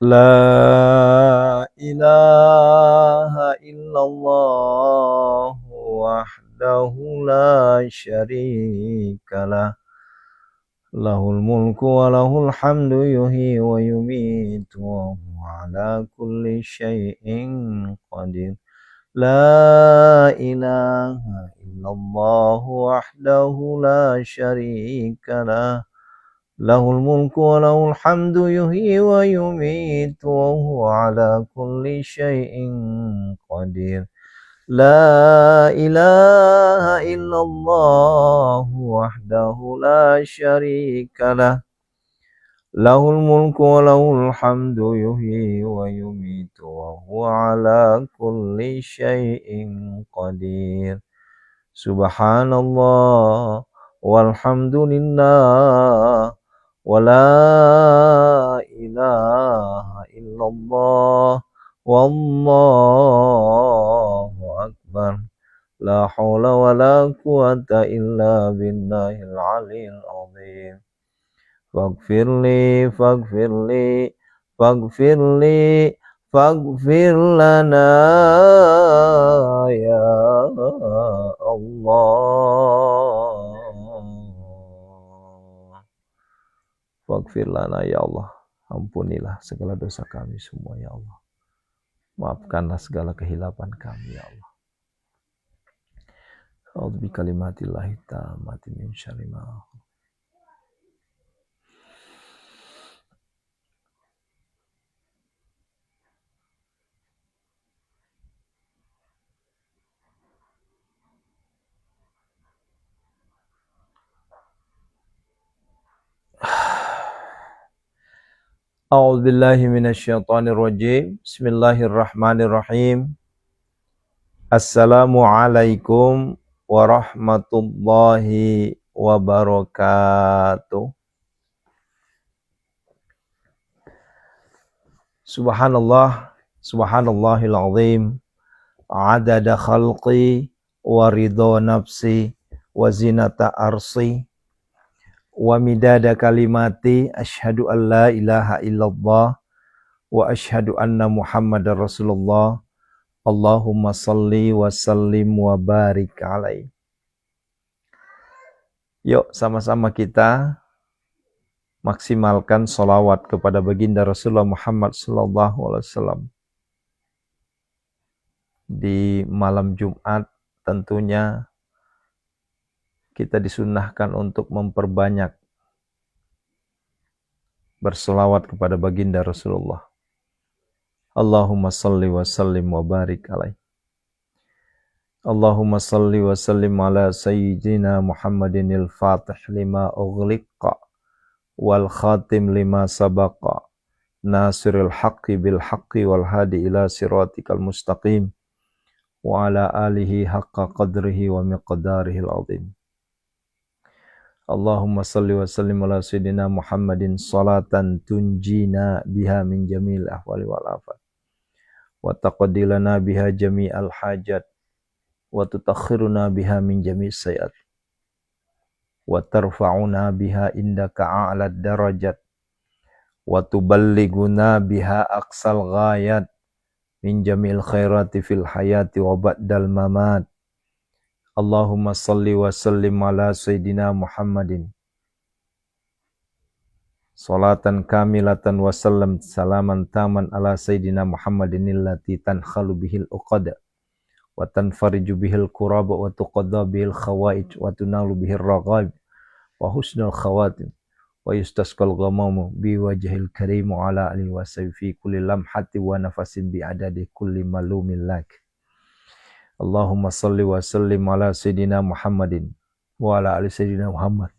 لا إله إلا الله وحده لا شريك له له الملك وله الحمد يحيي ويميت وهو على كل شيء قدير لا إله إلا الله وحده لا شريك له له الملك وله الحمد يحيي ويميت وهو على كل شيء قدير لا إله إلا الله وحده لا شريك له له الملك وله الحمد يحيي ويميت وهو على كل شيء قدير سبحان الله والحمد لله ولا إله إلا الله والله أكبر لا حول ولا قوة إلا بالله العلي العظيم فاغفر لي فاغفر لي فاغفر لي فاغفر لنا يا Allah. Faghfir lana ya Allah. Ampunilah segala dosa kami semua ya Allah. Maafkanlah segala kehilapan kami ya Allah. A'udzu bikalimatillahi tammati min syarri ma A'udzu billahi minasyaitonir rajim. Bismillahirrahmanirrahim. Assalamualaikum warahmatullahi wabarakatuh. Subhanallah, subhanallahil azim, adada khalqi wa ridha nafsi wa zinata arsi wa midada kalimati asyhadu an la ilaha illallah wa asyhadu anna muhammadar rasulullah. Allahumma salli wa sallim wa barik alaih. Yuk sama-sama kita maksimalkan salawat kepada baginda Rasulullah Muhammad sallallahu alaihi wasallam. Di malam Jumat tentunya kita disunnahkan untuk memperbanyak berselawat kepada baginda Rasulullah. Allahumma salli wa sallim wa barik alaih. Allahumma salli wa sallim ala sayyidina Muhammadin al-fatih lima ughliqa wal khatim lima sabaqa nasiril haqqi bil haqqi wal hadi ila siratikal mustaqim wa ala alihi haqqa qadrihi wa miqdarihi al-azim. Allahumma salli wa sallim ala sayyidina Muhammadin salatan tunjina biha min jamil ahwali wal afat wa taqaddilana biha jami'al hajat wa tutakhiruna biha min jami'is sayyat wa tarfa'una biha indaka a'lad darajat wa tuballiguna biha aqsal ghayat min jami'il khairati fil hayati wa ba'dal mamat. Allahumma salli wa sallim ala sayyidina Muhammadin salatan kamilatan wa sallam salaman taman ala sayyidina Muhammadin allati tankhalu bihil uqada wa tanfariju bihil kuraba wa tuqadda bihil khawaij wa tunalu bihil raghaib wa husnul khawatim wa yustasqal ghamamu bi wajhil karim ala alihi wa fi kulli lamhati wa nafasin bi adadi kulli malumin lak. Allahumma salli wa sallim ala sayyidina Muhammadin wa ala ali sayyidina Muhammad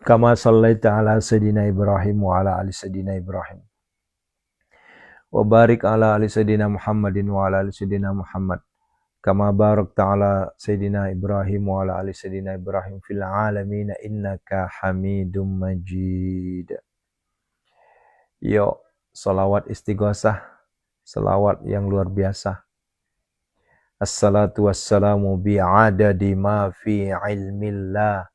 kama sallaita ala sayyidina Ibrahim wa ala ali sayyidina Ibrahim wa barik ala ali sayyidina Muhammadin wa ala ali sayyidina Muhammad kama barakta ala sayyidina Ibrahim wa ala ali sayyidina Ibrahim fil alamin innaka Hamidum Majid. Yuk salawat istighosah, salawat yang luar biasa. Assalatu wassalamu bi'adadi ma fi ilmillah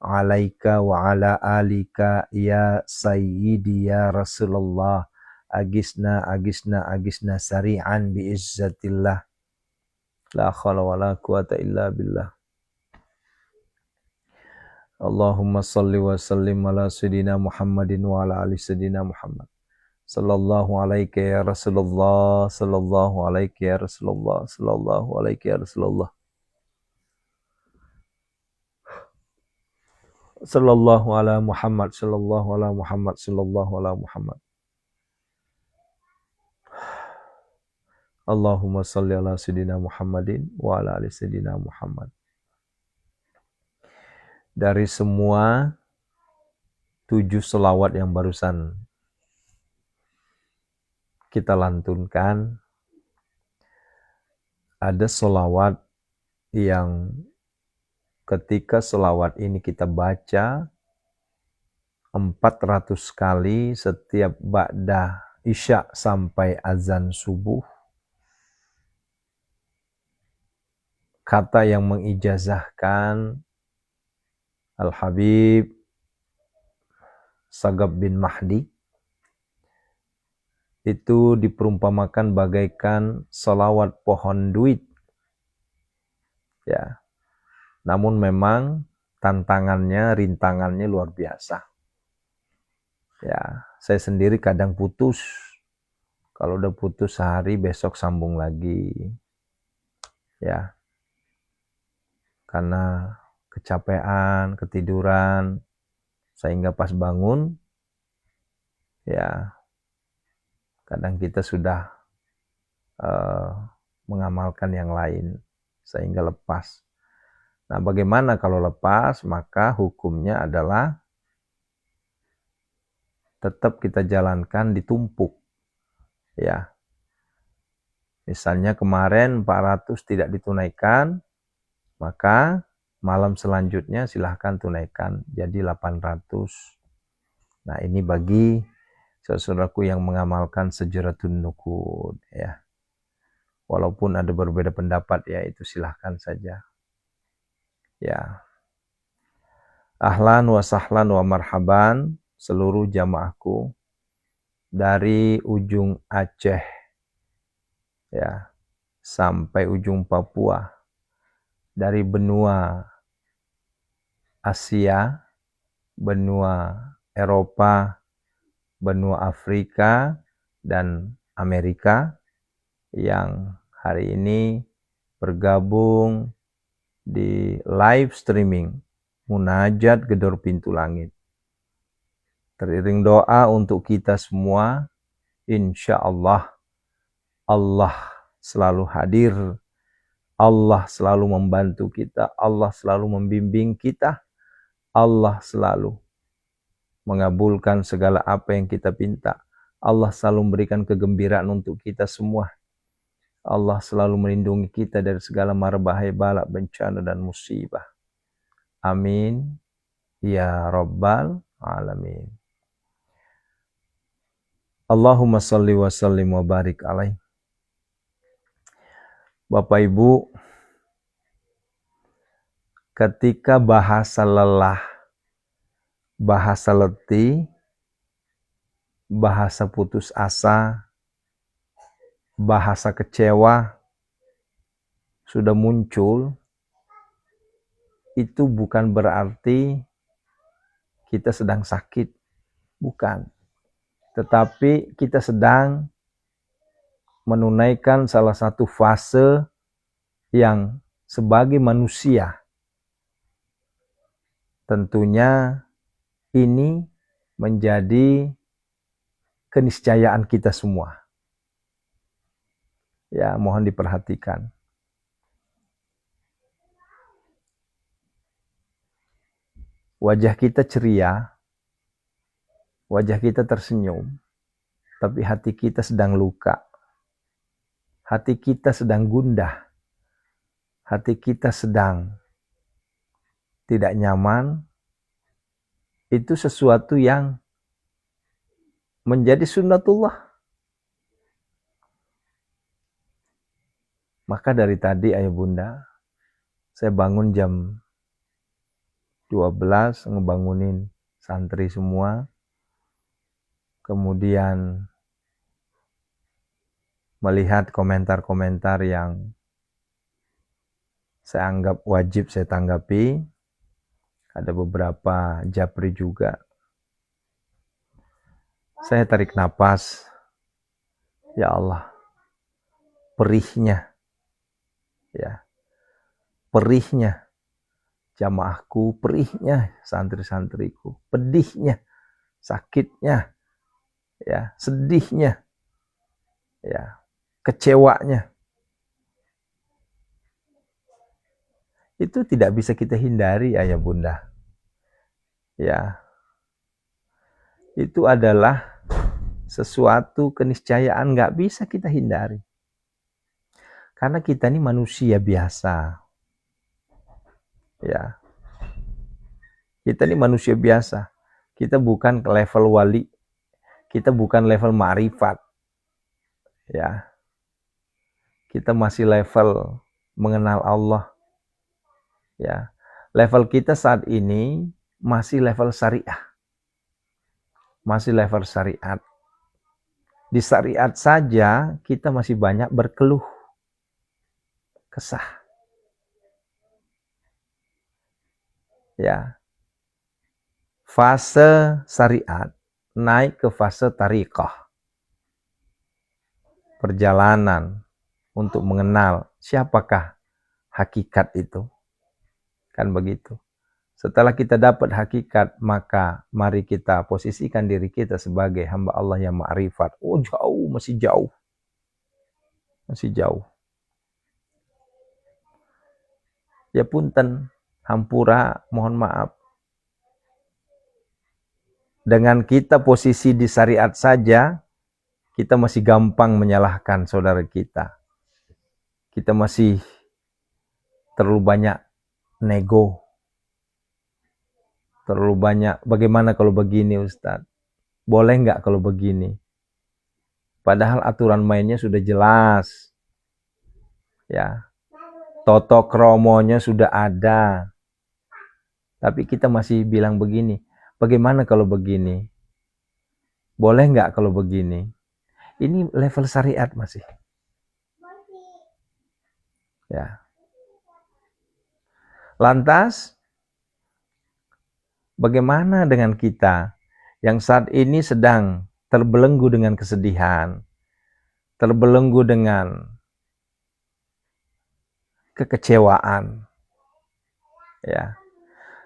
alaika wa ala alika ya sayyidi ya Rasulullah agisna agisna agisna sari'an biizzatillah la khala wa la quwata illa billah. Allahumma salli wa sallim ala sayyidina Muhammadin wa ala ali sayyidina Muhammad. Sallallahu alaika ya Rasulullah, sallallahu alaika ya Rasulullah, sallallahu alaika ya Rasulullah. Sallallahu ala Muhammad, sallallahu ala Muhammad, sallallahu ala Muhammad. Allahumma salli ala sayyidina Muhammadin wa ala ali sayyidina Muhammad. Dari semua 7 selawat yang barusan kita lantunkan, ada selawat yang ketika selawat ini kita baca 400 kali setiap ba'da isya sampai azan subuh, kata yang mengijazahkan Al-Habib Sagab bin Mahdi itu diperumpamakan bagaikan selawat pohon duit. Ya. Namun memang tantangannya, rintangannya luar biasa. Ya, saya sendiri kadang putus. Kalau udah putus sehari, besok sambung lagi. Ya. Karena kecapean, ketiduran, sehingga pas bangun, ya kadang kita sudah mengamalkan yang lain, sehingga lepas. Nah, bagaimana kalau lepas? Maka hukumnya adalah tetap kita jalankan ditumpuk. Ya. Misalnya kemarin 400 tidak ditunaikan, maka malam selanjutnya silahkan tunaikan jadi 800. Nah, ini bagi saudaraku yang mengamalkan Sejratun Nuqud, ya. Walaupun ada berbeda pendapat, ya itu silahkan saja. Ya. Ahlan wa sahlan wa marhaban seluruh jamaahku dari ujung Aceh, ya, sampai ujung Papua, dari benua Asia, benua Eropa, benua Afrika, dan Amerika yang hari ini bergabung di live streaming Munajat Gedor Pintu Langit. Teriring doa untuk kita semua, insya Allah, Allah selalu hadir, Allah selalu membantu kita, Allah selalu membimbing kita, Allah selalu mengabulkan segala apa yang kita pinta. Allah selalu memberikan kegembiraan untuk kita semua. Allah selalu melindungi kita dari segala mara bahaya, bala, bencana, dan musibah. Amin. Ya Rabbal Alamin. Allahumma salli wa sallim wa barik alaih. Bapak Ibu, ketika bahasa lelah, bahasa letih, bahasa putus asa, bahasa kecewa sudah muncul, itu bukan berarti kita sedang sakit, bukan. Tetapi kita sedang menunaikan salah satu fase yang sebagai manusia tentunya ini menjadi keniscayaan kita semua. Ya, mohon diperhatikan. Wajah kita ceria, wajah kita tersenyum, tapi hati kita sedang luka. Hati kita sedang gundah. Hati kita sedang tidak nyaman. Itu sesuatu yang menjadi sunnatullah. Maka dari tadi ayah bunda, saya bangun jam 12 ngebangunin santri semua, kemudian melihat komentar-komentar yang saya anggap wajib saya tanggapi. Ada beberapa japri juga. Saya tarik napas. Ya Allah, perihnya, ya, perihnya jamaahku, perihnya santri-santriku, pedihnya, sakitnya, ya, sedihnya, ya, kecewanya. Itu tidak bisa kita hindari, ayah bunda. Ya, itu adalah sesuatu keniscayaan, nggak bisa kita hindari. Karena kita ini manusia biasa. Ya, kita ini manusia biasa. Kita bukan ke level wali, kita bukan level ma'rifat. Ya, kita masih level mengenal Allah. Ya, level kita saat ini masih level syariah, masih level syariat. Di syariat saja kita masih banyak berkeluh kesah. Ya, fase syariat naik ke fase tariqah, perjalanan untuk mengenal siapakah hakikat itu. Kan begitu. Setelah kita dapat hakikat, maka mari kita posisikan diri kita sebagai hamba Allah yang ma'rifat. Oh jauh, masih jauh. Masih jauh. Ya punten, hampura, mohon maaf. Dengan kita posisi di syariat saja, kita masih gampang menyalahkan saudara kita. Kita masih terlalu banyak nego. Terlalu banyak, bagaimana kalau begini Ustadz? Boleh nggak kalau begini? Padahal aturan mainnya sudah jelas. Ya, toto kromonya sudah ada. Tapi kita masih bilang begini, bagaimana kalau begini? Boleh nggak kalau begini? Ini level syariat masih. Ya. Lantas, bagaimana dengan kita yang saat ini sedang terbelenggu dengan kesedihan, terbelenggu dengan kekecewaan? Ya,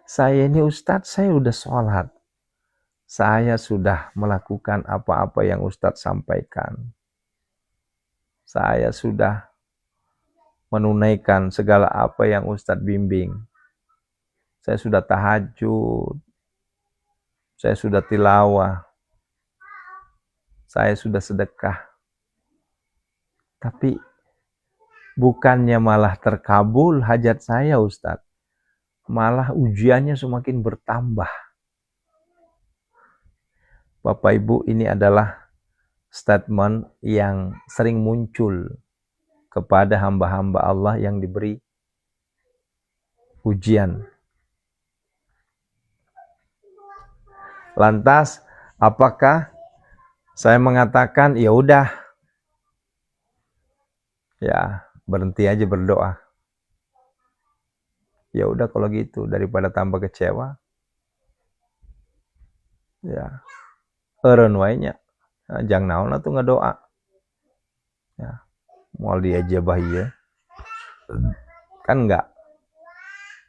saya ini Ustadz, saya udah sholat, saya sudah melakukan apa-apa yang Ustadz sampaikan, saya sudah menunaikan segala apa yang Ustadz bimbing, saya sudah tahajud, saya sudah tilawah, saya sudah sedekah. Tapi bukannya malah terkabul hajat saya Ustadz, malah ujiannya semakin bertambah. Bapak Ibu, ini adalah statement yang sering muncul kepada hamba-hamba Allah yang diberi ujian. Lantas, apakah saya mengatakan ya udah, ya berhenti aja berdoa? Ya udah kalau gitu, daripada tambah kecewa, ya eureun wae nya. Jang naon atuh ngadoa. Ya, moal diajabah ieu. Kan enggak.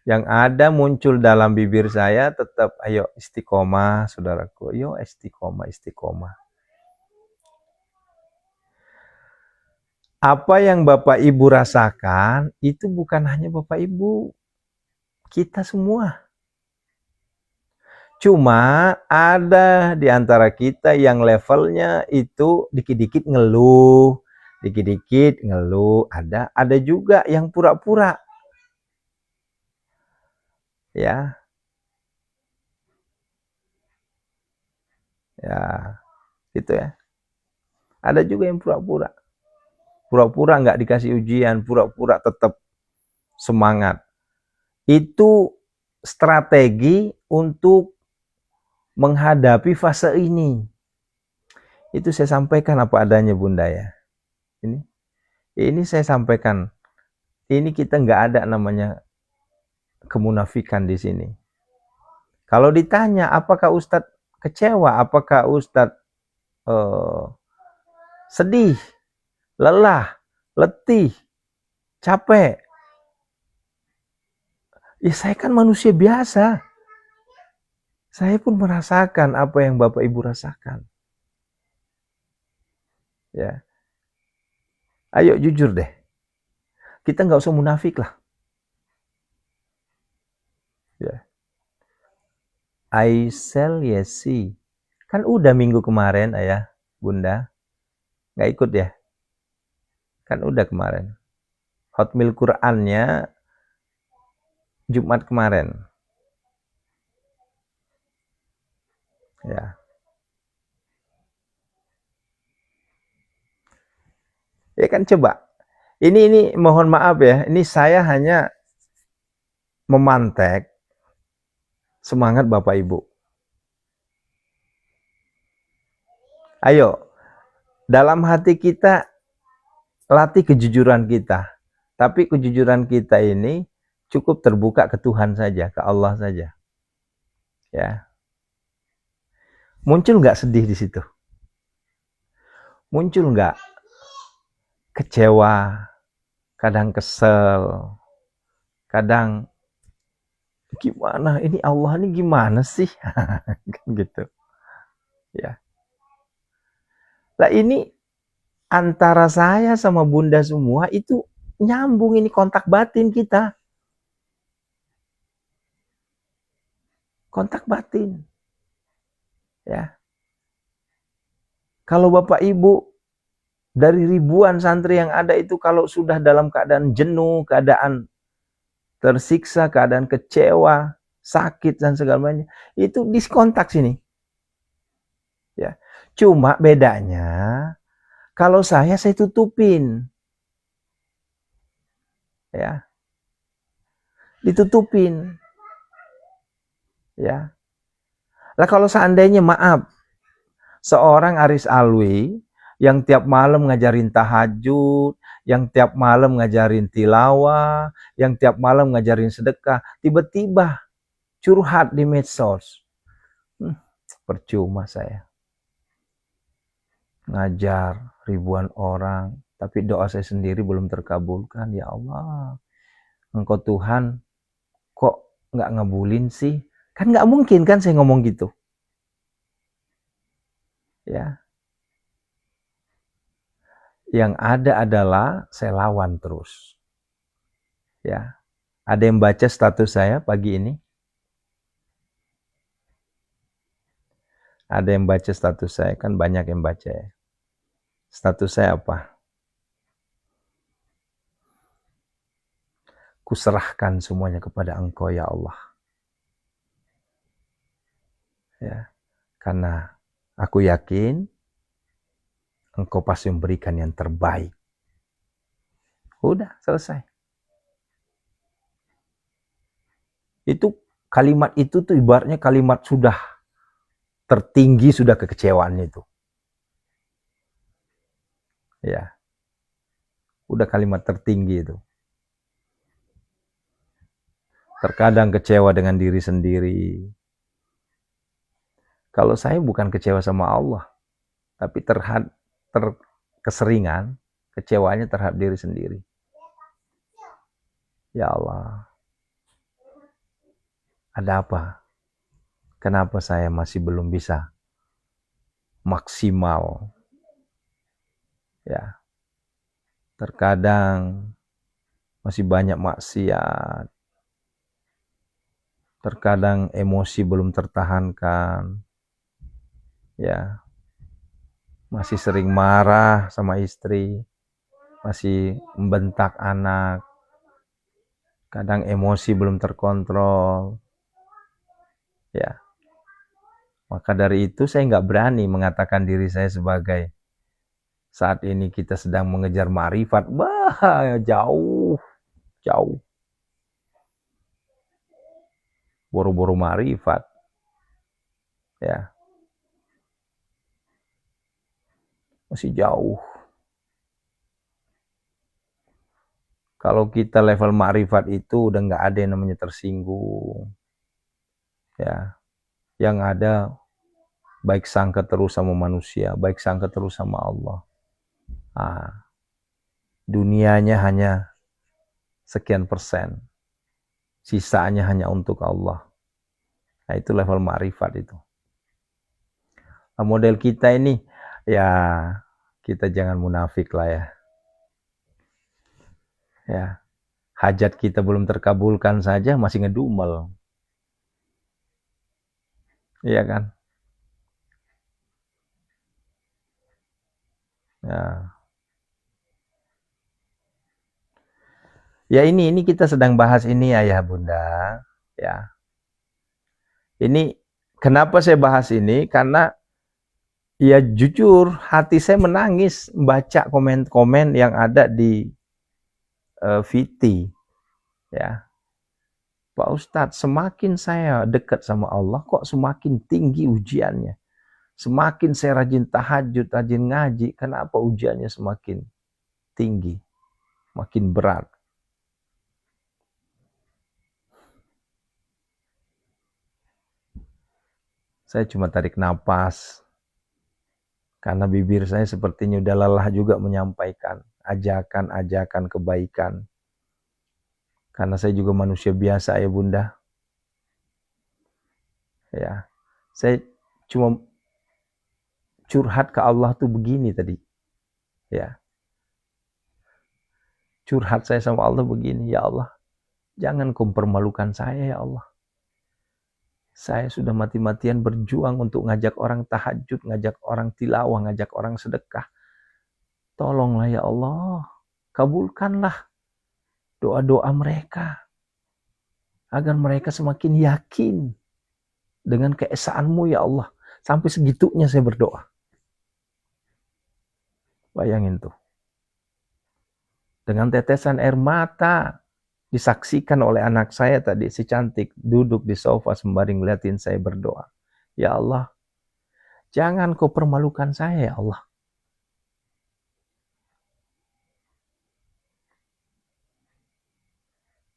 Yang ada muncul dalam bibir saya tetap ayo istiqomah saudaraku. Ayo istiqomah, istiqomah. Apa yang Bapak Ibu rasakan itu bukan hanya Bapak Ibu, kita semua. Cuma ada di antara kita yang levelnya itu dikit-dikit ngeluh, dikit-dikit ngeluh. Ada juga yang pura-pura. Ya. Ya, gitu ya. Ada juga yang pura-pura. Pura-pura nggak dikasih ujian, pura-pura tetap semangat. Itu strategi untuk menghadapi fase ini. Itu saya sampaikan apa adanya Bunda ya. Ini saya sampaikan. Ini kita nggak ada namanya kemunafikan di sini. Kalau ditanya apakah Ustadz kecewa, apakah Ustadz sedih, lelah, letih, capek. Ya saya kan manusia biasa. Saya pun merasakan apa yang Bapak Ibu rasakan. Ya. Ayo jujur deh. Kita nggak usah munafik lah. Ya. I sell yesi. Kan udah minggu kemarin ayah, Bunda. Nggak ikut ya? Kan udah kemarin. Hotmail Qurannya Jumat kemarin. Ya. Ya kan coba. Ini mohon maaf ya. Ini saya hanya memantek semangat Bapak Ibu. Ayo, dalam hati kita latih kejujuran kita. Tapi kejujuran kita ini cukup terbuka ke Tuhan saja, ke Allah saja. Ya. Muncul nggak sedih di situ? Muncul nggak kecewa, kadang kesel, kadang gimana ini Allah ini gimana sih? Gitu. Ya. Lah ini antara saya sama Bunda semua itu nyambung, ini kontak batin kita. Kontak batin. Ya. Kalau Bapak Ibu dari ribuan santri yang ada itu kalau sudah dalam keadaan jenuh, keadaan tersiksa, keadaan kecewa, sakit dan segala macam, itu diskontak sini. Ya. Cuma bedanya kalau saya tutupin. Ya. Ditutupin. Ya. Lah kalau seandainya maaf, seorang Aris Alwi yang tiap malam ngajarin tahajud, yang tiap malam ngajarin tilawah, yang tiap malam ngajarin sedekah, tiba-tiba curhat di medsos. Percuma saya. Ngajar ribuan orang, tapi doa saya sendiri belum terkabulkan. Ya Allah, Engkau Tuhan kok nggak ngabulin sih? Kan nggak mungkin kan saya ngomong gitu. Ya. Yang ada adalah saya lawan terus. Ya. Ada yang baca status saya pagi ini? Ada yang baca status saya, kan banyak yang baca ya. Status saya apa? Kuserahkan semuanya kepada Engkau ya Allah. Ya. Karena aku yakin Engkau pasti memberikan yang terbaik. Udah, selesai. Itu kalimat itu tuh ibaratnya kalimat sudah tertinggi, sudah kekecewaan itu. Ya. Udah kalimat tertinggi itu. Terkadang kecewa dengan diri sendiri. Kalau saya bukan kecewa sama Allah, tapi keseringan kecewanya terhadap diri sendiri. Ya Allah, ada apa? Kenapa saya masih belum bisa maksimal? Ya, terkadang masih banyak maksiat. Terkadang emosi belum tertahankan. Ya, masih sering marah sama istri, masih membentak anak. Kadang emosi belum terkontrol. Ya. Maka dari itu saya nggak berani mengatakan diri saya sebagai saat ini kita sedang mengejar ma'rifat. Jauh. boro-boro ma'rifat. Ya. Masih jauh. Kalau kita level ma'rifat itu udah nggak ada yang namanya tersinggung. Ya. Yang ada baik sangka terus sama manusia, baik sangka terus sama Allah. Nah, dunianya hanya sekian persen. Sisanya hanya untuk Allah. Nah, itu level ma'rifat itu. Nah, model kita ini, ya kita jangan munafik lah ya. Ya, hajat kita belum terkabulkan saja masih ngedumel. Iya kan? Ya. Ya ini kita sedang bahas ini ayah bunda. Ya. Ini kenapa saya bahas ini? Karena ya jujur hati saya menangis membaca komen-komen yang ada di VT. Ya. Pak Ustadz, semakin saya dekat sama Allah, kok semakin tinggi ujiannya. Semakin saya rajin tahajud, rajin ngaji, kenapa ujiannya semakin tinggi, makin berat. Saya cuma tarik napas, karena bibir saya sepertinya udah lelah juga menyampaikan ajakan-ajakan kebaikan. Karena saya juga manusia biasa ya bunda. Ya, saya cuma curhat ke Allah tuh begini tadi. Ya, curhat saya sama Allah begini, ya Allah, jangan kau permalukan saya ya Allah. Saya sudah mati-matian berjuang untuk ngajak orang tahajud, ngajak orang tilawah, ngajak orang sedekah. Tolonglah ya Allah, kabulkanlah doa-doa mereka. Agar mereka semakin yakin dengan keesaanmu ya Allah. Sampai segitunya saya berdoa. Bayangin tuh. Dengan tetesan air mata disaksikan oleh anak saya tadi, si cantik, duduk di sofa sembari ngeliatin saya berdoa. Ya Allah, jangan kau permalukan saya ya Allah.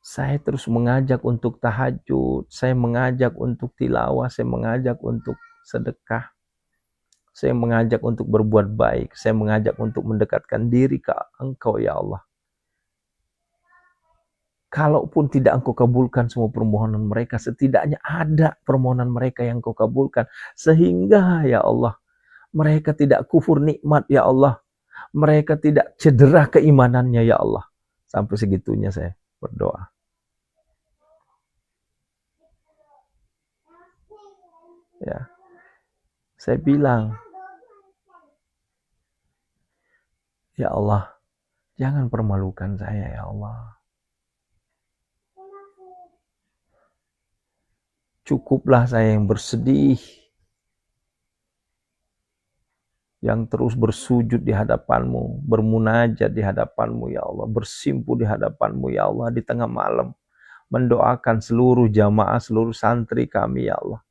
Saya terus mengajak untuk tahajud, saya mengajak untuk tilawah, saya mengajak untuk sedekah. Saya mengajak untuk berbuat baik, saya mengajak untuk mendekatkan diri ke Engkau ya Allah. Kalaupun tidak Engkau kabulkan semua permohonan mereka, setidaknya ada permohonan mereka yang Engkau kabulkan. Sehingga ya Allah, mereka tidak kufur nikmat ya Allah. Mereka tidak cedera keimanannya ya Allah. Sampai segitunya saya berdoa. Ya, saya bilang, ya Allah, jangan permalukan saya ya Allah. Cukuplah saya yang bersedih, yang terus bersujud di hadapanmu, bermunajat di hadapanmu ya Allah, bersimpuh di hadapanmu ya Allah di tengah malam, mendoakan seluruh jamaah, seluruh santri kami ya Allah.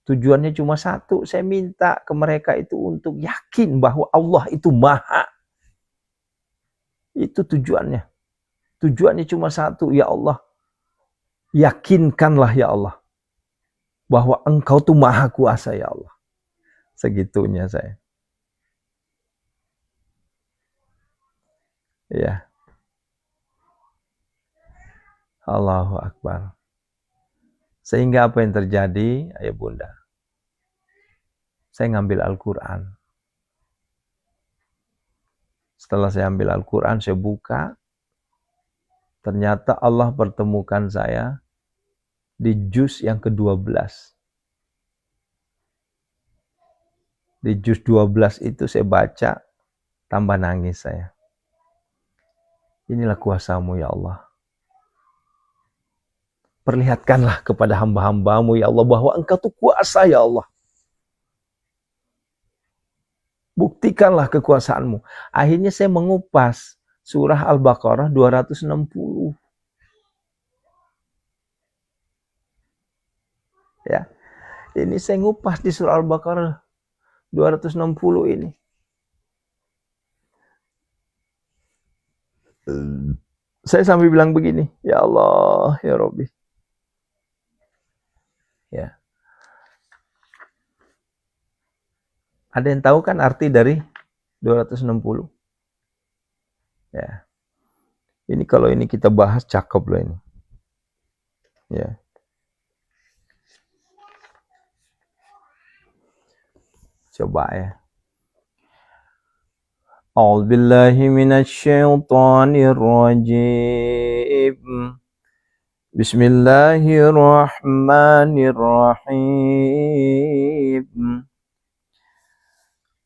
Tujuannya cuma satu, saya minta ke mereka itu untuk yakin bahwa Allah itu maha. Itu tujuannya. Tujuannya cuma satu, ya Allah, yakinkanlah ya Allah bahwa Engkau tuh maha kuasa ya Allah. Segitunya saya. Ya. Allahu Akbar. Sehingga apa yang terjadi, ayah bunda? Saya ngambil Al-Quran. Setelah saya ambil Al-Quran, saya buka. Ternyata Allah pertemukan saya di juz yang ke-12. Di juz 12 itu saya baca, tambah nangis saya. Inilah kuasa-Mu ya Allah. Perlihatkanlah kepada hamba-hamba-Mu ya Allah bahwa Engkau tuh kuasa ya Allah. Buktikanlah kekuasaan-Mu. Akhirnya saya mengupas surah Al-Baqarah 260. Ya. Ini saya ngupas di surah Al-Baqarah 260 ini. Saya sampai bilang begini, ya Allah, ya Rabbi. Ya. Ada yang tahu kan arti dari 260? Ya. Ini kalau ini kita bahas cakep loh ini. Ya. Coba ya. A'udzu billahi minasy syaithanir rajim. Bismillahirrahmanirrahim.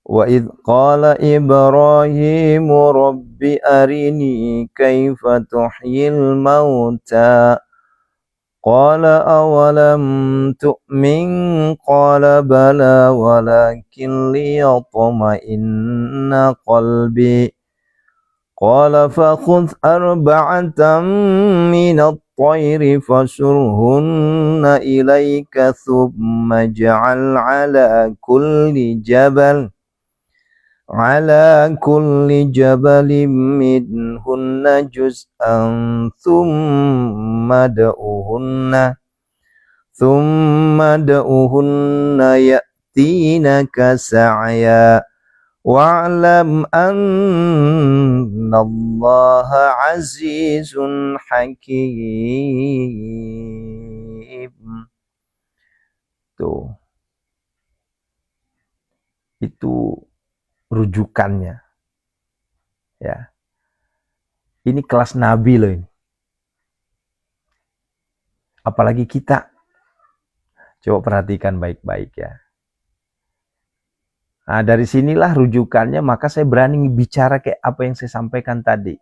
Wa idh qala Ibrahim rabbi arini kaifa tuhyil mauta qala awalam tu'min qala bala walakin liyatma'inna qalbi qala fakhudh arba'atan minat tayri fasurhunna ilayka thumma ja'al ala kulli jabalin minhunna juz'an thumma da'uhunna ya'tinaka sa'ya wa'lam annallaha azizun hakim. Tuh. Itu rujukannya. Ya. Ini kelas Nabi loh ini. Apalagi kita. Coba perhatikan baik-baik ya. Nah, dari sinilah rujukannya, maka saya berani bicara kayak apa yang saya sampaikan tadi.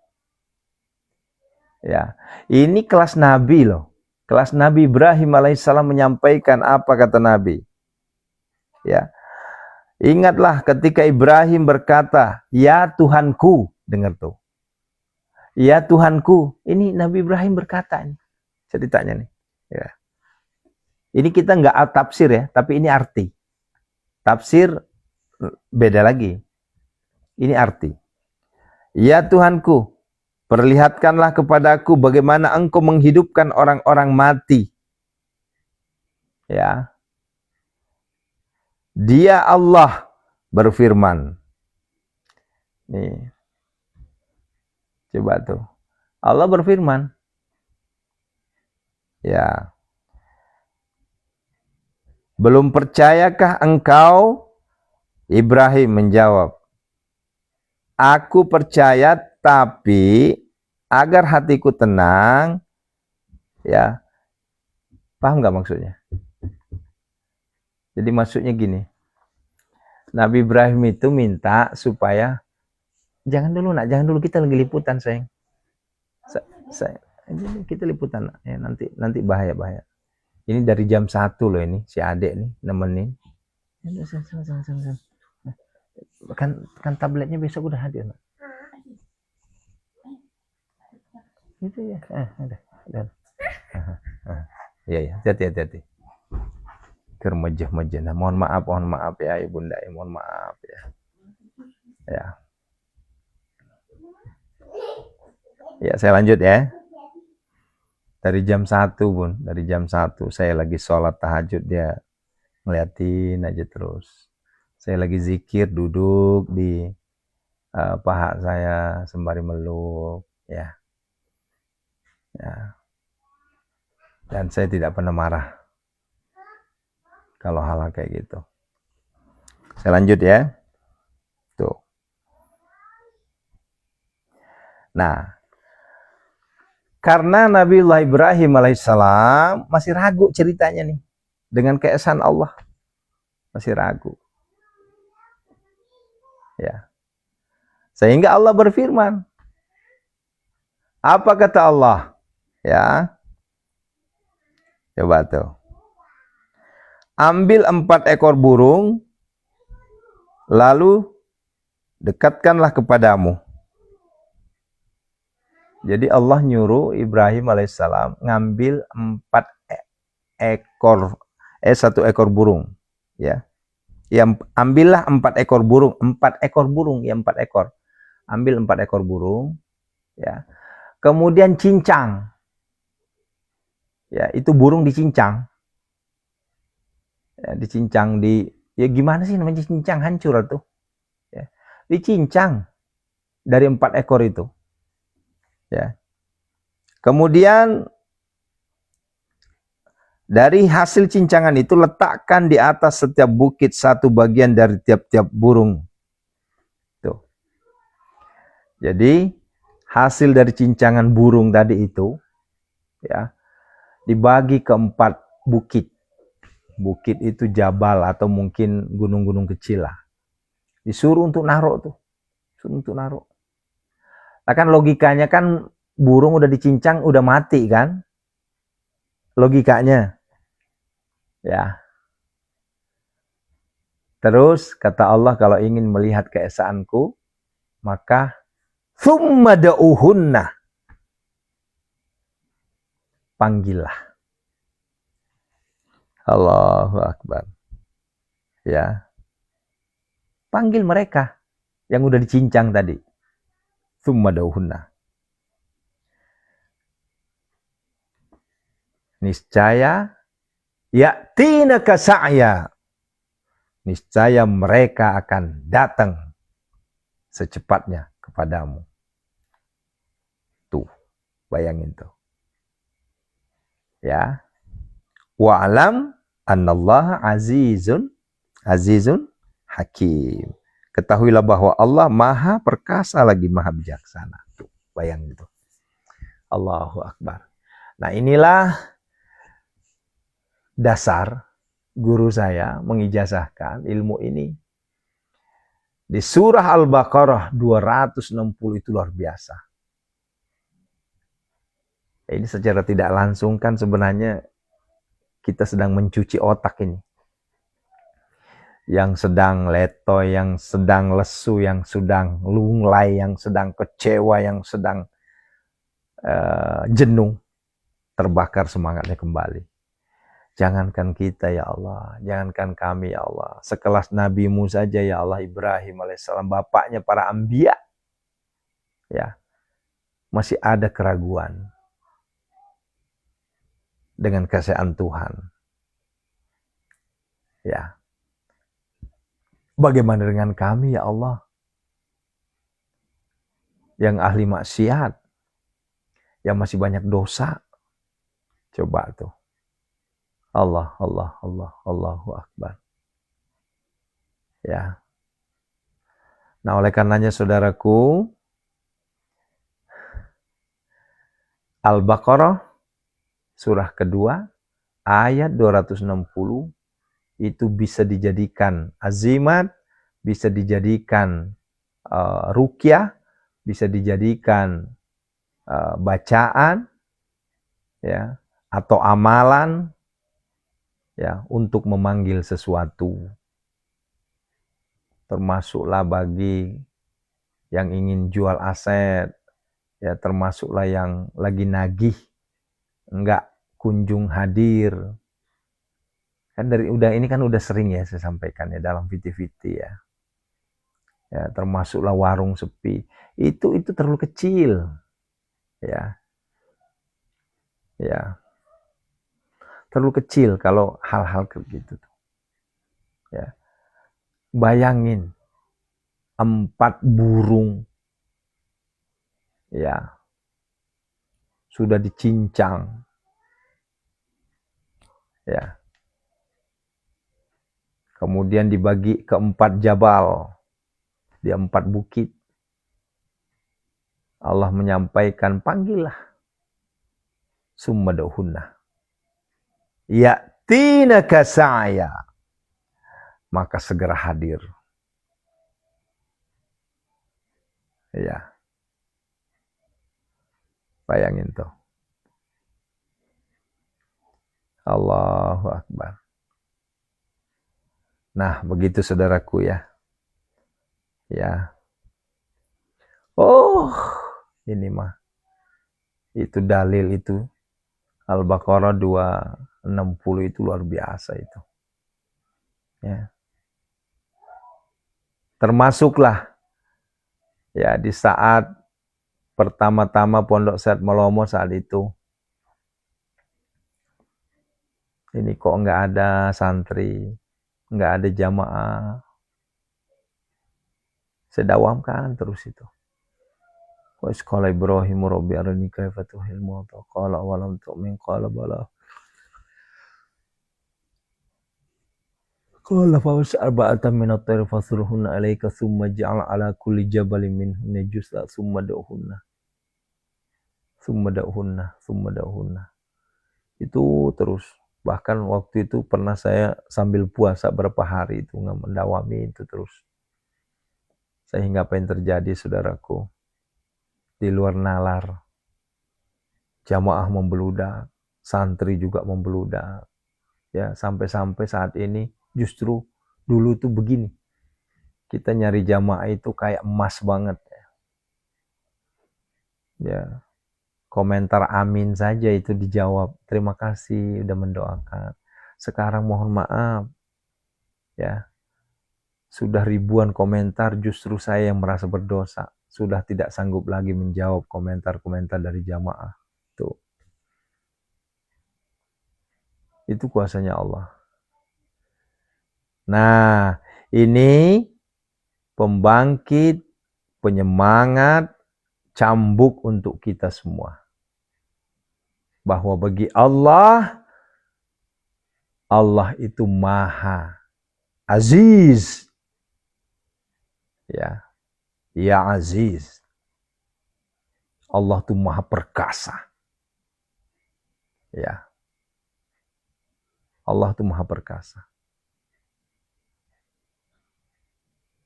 Ya. Ini kelas Nabi loh. Kelas Nabi Ibrahim alaihissalam menyampaikan apa kata Nabi. Ya. Ingatlah ketika Ibrahim berkata, "Ya Tuhanku," dengar tuh. "Ya Tuhanku." Ini Nabi Ibrahim berkata ini. Ceritanya nih. Ya. Ini kita nggak tafsir ya, tapi ini arti. Tafsir beda lagi. Ini arti. "Ya Tuhanku, perlihatkanlah kepadaku bagaimana engkau menghidupkan orang-orang mati." Ya. Dia Allah berfirman. Nih. Coba tuh. Allah berfirman. Ya. "Belum percayakah engkau?" Ibrahim menjawab, "Aku percaya, tapi agar hatiku tenang." Ya. Paham nggak maksudnya? Jadi maksudnya gini. Nabi Ibrahim itu minta supaya jangan dulu kita lagi liputan, sayang. Kita liputan ya, nanti bahaya. Ini dari jam 1 loh ini, si adek nih nemenin. Kan tabletnya besok udah hadir. Itu ya. Udah. Iya, hati-hati. Kermejah. Nah, mohon maaf ya Ibunda, mohon maaf ya. Ya. Ya, saya lanjut ya. Dari jam 1 Bun, dari jam 1 saya lagi sholat tahajud, dia ngeliatin aja terus. Saya lagi zikir, duduk di paha saya sembari meluk, ya. Dan saya tidak pernah marah kalau hal kayak gitu. Saya lanjut ya. Tuh. Nah, karena Nabiullah Ibrahim alaihissalam masih ragu ceritanya nih. Dengan keesaan Allah. Masih ragu. Ya. Sehingga Allah berfirman. Apa kata Allah? Ya. Coba tuh. Ambil 4 ekor burung, lalu dekatkanlah kepadamu. Jadi Allah nyuruh Ibrahim alaihissalam ngambil 4 ekor 1 ekor burung, ya. Ambillah 4 ekor burung, 4 ekor burung, ya 4 ekor. Ambil 4 ekor burung, ya. Kemudian cincang. Ya, itu burung dicincang. Ya, dicincang ya gimana sih namanya cincang, hancur tuh. Ya. Dicincang dari 4 ekor itu. Ya. Kemudian dari hasil cincangan itu letakkan di atas setiap bukit satu bagian dari tiap-tiap burung. Tuh. Jadi hasil dari cincangan burung tadi itu, ya, dibagi ke 4 bukit. Bukit itu jabal atau mungkin gunung-gunung kecil lah. Disuruh untuk naruh tuh. Suruh untuk naruh. Nah kan logikanya kan burung udah dicincang udah mati kan? Logikanya. Ya. Terus kata Allah, kalau ingin melihat keesaanku, maka thumma da'uhunna, panggillah. Allahu Akbar. Ya. Panggil mereka yang udah dicincang tadi. Thumma da'uhunna. Niscaya ya'tinaka sa'ya. Niscaya mereka akan datang secepatnya kepadamu. Tuh, bayangin tuh. Ya. Wa'alam annallaha azizun hakim. Ketahuilah bahwa Allah maha perkasa lagi maha bijaksana. Tuh, bayangin tuh. Allahu Akbar. Nah inilah dasar guru saya mengijazahkan ilmu ini. Di surah Al-Baqarah 260 itu luar biasa. Ini secara tidak langsung kan sebenarnya kita sedang mencuci otak ini. Yang sedang letoy, yang sedang lesu, yang sedang lunglai, yang sedang kecewa, yang sedang jenuh, terbakar semangatnya kembali. Jangankan kita ya Allah, jangankan kami ya Allah, sekelas nabimu saja ya Allah, Ibrahim alaihissalam, bapaknya para anbiya, ya, masih ada keraguan dengan keesaan Tuhan. Ya. Bagaimana dengan kami ya Allah, yang ahli maksiat, yang masih banyak dosa? Coba tuh. Allahu Akbar. Ya. Nah, oleh karenanya saudaraku, Al-Baqarah surah kedua ayat 260 itu bisa dijadikan azimat, bisa dijadikan ruqyah, bisa dijadikan bacaan, ya, atau amalan, ya, untuk memanggil sesuatu. Termasuklah bagi yang ingin jual aset, ya, termasuklah yang lagi nagih, enggak kunjung hadir. Kan ini kan udah sering ya saya sampaikan ya dalam viti-viti ya. Ya, termasuklah warung sepi. Itu terlalu kecil. Ya. Ya. Terlalu kecil kalau hal-hal begitu. Ya. Bayangin 4 burung, ya, sudah dicincang, ya, kemudian dibagi ke 4 jabal, di 4 bukit. Allah menyampaikan, panggillah, summa duhunna, ya'tinaka sa'ya, maka segera hadir. Ya. Bayangin tuh. Allahu Akbar. Nah, begitu saudaraku ya. Ya. Oh, ini mah. Itu dalil itu. Al-Baqarah 60 itu luar biasa itu. Ya. Termasuklah ya di saat pertama-tama Pondok Sehat Melomo saat itu. Ini kok nggak ada santri, nggak ada jamaah. Saya dawamkan terus itu. Wa isqala Ibrahim rabbi arini kaifa tuhil mauta qala awalam tu'min qala bala qala fawus arba'atan min at-tayr fasruhunna alayka thumma ja'al ala kulli jabalin minhunna juz'a thumma da'uhunna itu terus. Bahkan waktu itu pernah saya sambil puasa berapa hari itu mendawami itu terus. Sehingga apa yang terjadi saudaraku, di luar nalar, jamaah membeludak, santri juga membeludak. Ya, sampai-sampai saat ini justru dulu tuh begini. Kita nyari jamaah itu kayak emas banget. Ya, komentar amin saja itu dijawab. Terima kasih udah mendoakan. Sekarang mohon maaf. Ya. Sudah ribuan komentar, justru saya yang merasa berdosa. Sudah tidak sanggup lagi menjawab komentar-komentar dari jamaah. Tuh. Itu kuasanya Allah. Nah, ini pembangkit, penyemangat, cambuk untuk kita semua. Bahwa bagi Allah, Allah itu Maha Aziz. Ya, ya Aziz. Allah itu Maha Perkasa. Ya. Allah itu Maha Perkasa.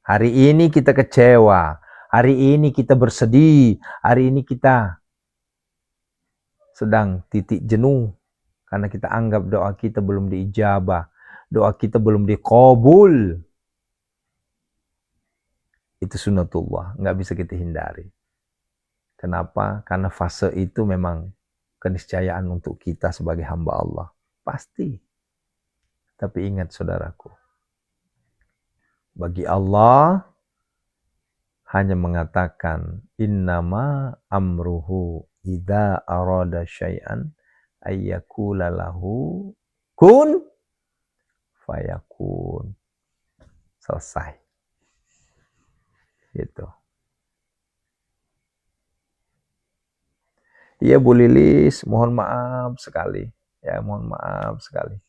Hari ini kita kecewa, hari ini kita bersedih, hari ini kita sedang titik jenuh karena kita anggap doa kita belum diijabah, doa kita belum dikabul. Itu sunnatullah, nggak bisa kita hindari. Kenapa? Karena fase itu memang keniscayaan untuk kita sebagai hamba Allah. Pasti. Tapi ingat saudaraku, bagi Allah hanya mengatakan innama amruhu idza arada syai'an ayyakula lahu kun fayakun. Selesai. Gitu. Iya Bu Lilis, mohon maaf sekali. Ya, mohon maaf sekali.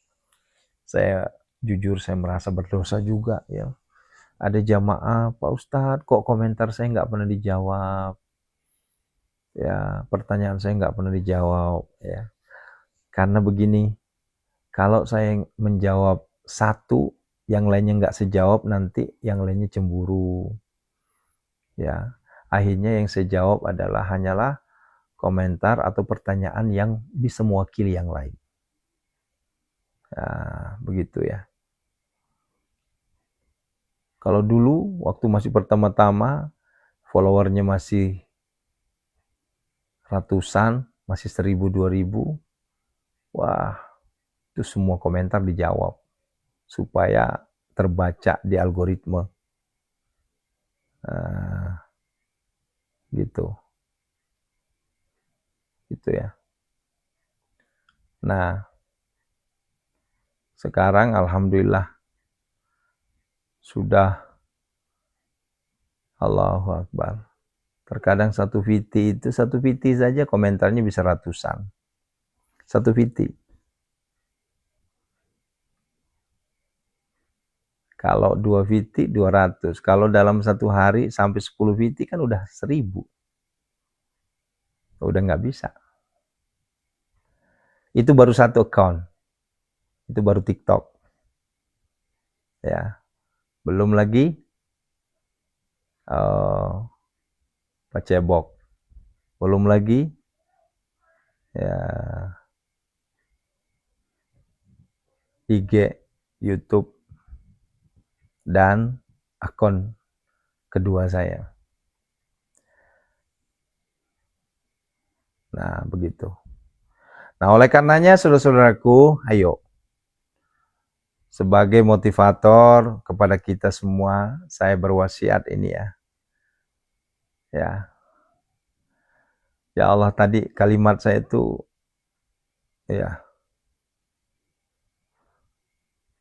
Saya jujur saya merasa berdosa juga ya. Ada jamaah, Pak Ustadz, kok komentar saya nggak pernah dijawab? Ya, pertanyaan saya nggak pernah dijawab. Ya, karena begini, kalau saya menjawab satu, yang lainnya nggak sejawab, nanti yang lainnya cemburu. Ya, akhirnya yang saya jawab adalah hanyalah komentar atau pertanyaan yang bisa mewakili yang lain. Nah, begitu ya. Kalau dulu waktu masih pertama-tama followernya masih ratusan, masih 1000, 2000, wah itu semua komentar dijawab supaya terbaca di algoritma. Gitu. Gitu ya. Nah, sekarang alhamdulillah sudah, Allahu Akbar. Terkadang satu VT saja komentarnya bisa ratusan. Satu VT. Kalau 2 VT 200. Kalau dalam satu hari sampai 10 VT kan udah 1000. Udah nggak bisa. Itu baru satu account. Itu baru TikTok. Ya. Belum lagi Pacebok. Belum lagi ya IG, YouTube, dan akun kedua saya. Nah, begitu. Nah, oleh karenanya saudara-saudaraku, ayo sebagai motivator kepada kita semua, saya berwasiat ini ya. Ya. Ya Allah, tadi kalimat saya itu ya